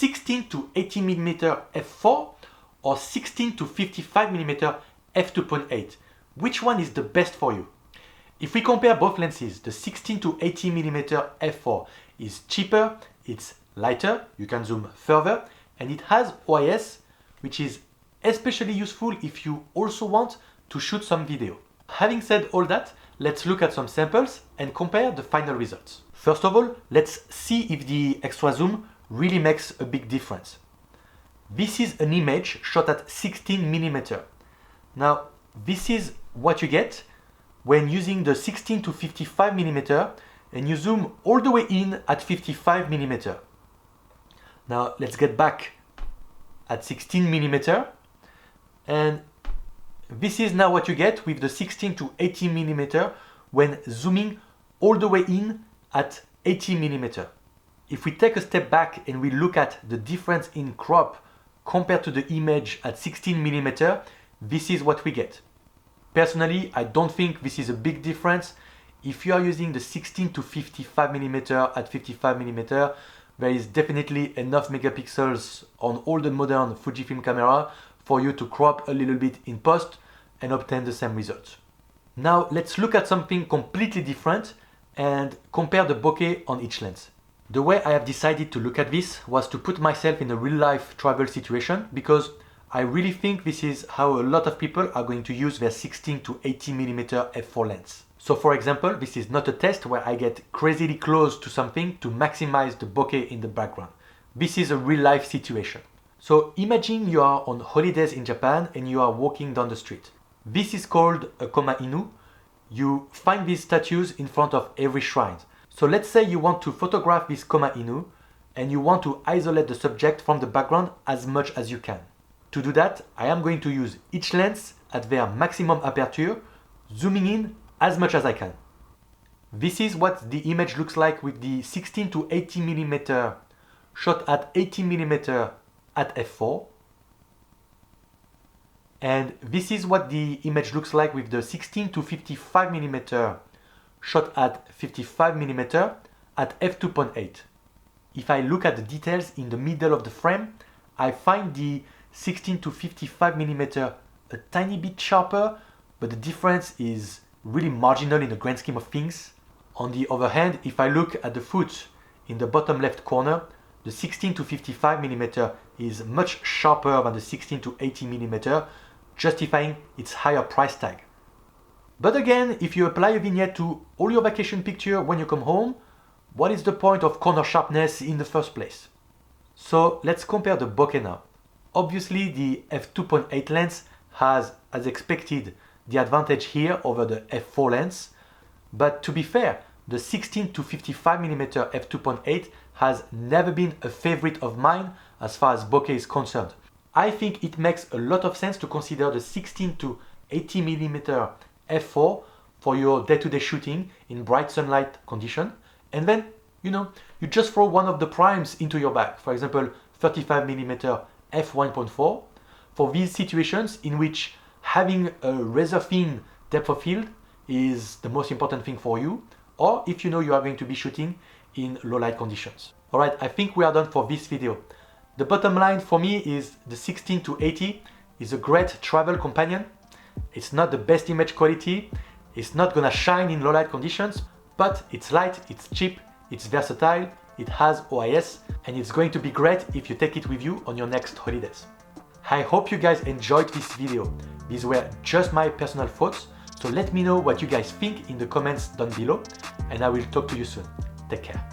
16 to 80mm f4 or 16 to 55mm f2.8. Which one is the best for you? If we compare both lenses, the 16 to 80mm f4 is cheaper, it's lighter, you can zoom further, and it has OIS, which is especially useful if you also want to shoot some video. Having said all that, let's look at some samples and compare the final results. First of all, let's see if the extra zoom really makes a big difference. This is an image shot at 16mm. Now, this is what you get when using the 16 to 55mm and you zoom all the way in at 55mm. Now, let's get back at 16mm, and this is now what you get with the 16 to 80mm when zooming all the way in at 80mm. If we take a step back and we look at the difference in crop compared to the image at 16mm, this is what we get. Personally, I don't think this is a big difference. If you are using the 16 to 55mm at 55mm, there is definitely enough megapixels on all the modern Fujifilm camera for you to crop a little bit in post and obtain the same result. Now let's look at something completely different and compare the bokeh on each lens. The way I have decided to look at this was to put myself in a real-life travel situation, because I really think this is how a lot of people are going to use their 16 to 80mm f4 lens. So for example, this is not a test where I get crazily close to something to maximize the bokeh in the background. This is a real-life situation. So imagine you are on holidays in Japan and you are walking down the street. This is called a Koma Inu. You find these statues in front of every shrine. So let's say you want to photograph this Koma Inu and you want to isolate the subject from the background as much as you can. To do that, I am going to use each lens at their maximum aperture, zooming in as much as I can. This is what the image looks like with the 16 to 80mm shot at 80mm at f4. And this is what the image looks like with the 16 to 55mm shot at 55mm at f2.8. If I look at the details in the middle of the frame, I find the 16 to 55mm a tiny bit sharper, but the difference is really marginal in the grand scheme of things. On the other hand, if I look at the foot in the bottom left corner, the 16 to 55mm is much sharper than the 16 to 80mm, justifying its higher price tag. But again, if you apply a vignette to all your vacation pictures when you come home, what is the point of corner sharpness in the first place? So let's compare the bokeh now. Obviously, the f2.8 lens has, as expected, the advantage here over the f4 lens. But to be fair, the 16 to 55mm f2.8 has never been a favorite of mine as far as bokeh is concerned. I think it makes a lot of sense to consider the 16 to 80mm f4 for your day-to-day shooting in bright sunlight condition, and then you just throw one of the primes into your bag, for example 35mm f1.4 for these situations in which having a razor thin depth of field is the most important thing for you, or if you are going to be shooting in low light conditions. Alright, I think we are done for this video. The bottom line for me is the 16 to 80 is a great travel companion. It's not the best image quality, it's not gonna shine in low light conditions, but it's light, it's cheap, it's versatile, it has OIS, and it's going to be great if you take it with you on your next holidays. I hope you guys enjoyed this video. These were just my personal thoughts, so let me know what you guys think in the comments down below, and I will talk to you soon. Take care.